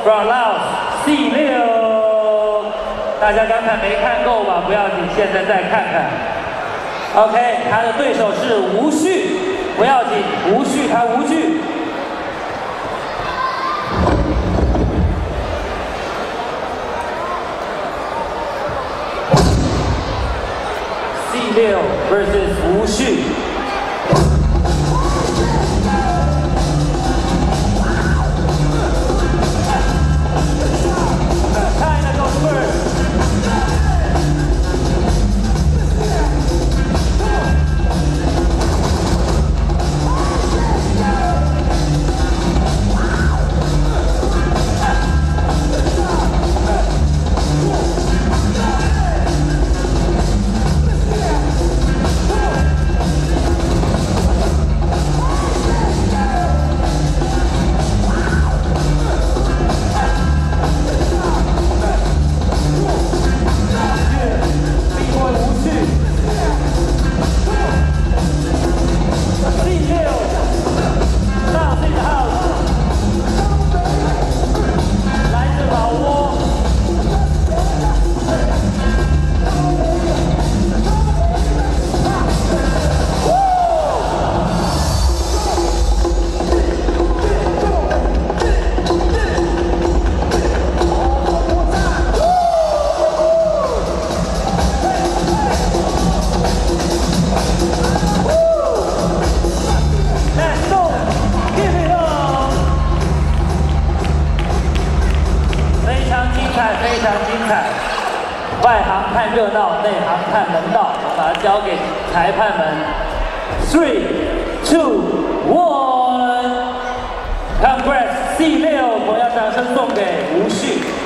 from Laos C6，大家刚才没看够吧？不要紧，现在再看看。OK， 他的对手是吴旭，不要紧，吴旭他无惧。C6 versus 吴旭。 非常精彩，外行看热闹，内行看门道，把它交给裁判们。3、2、1 ，Congrats C6，同样掌声送给吴旭。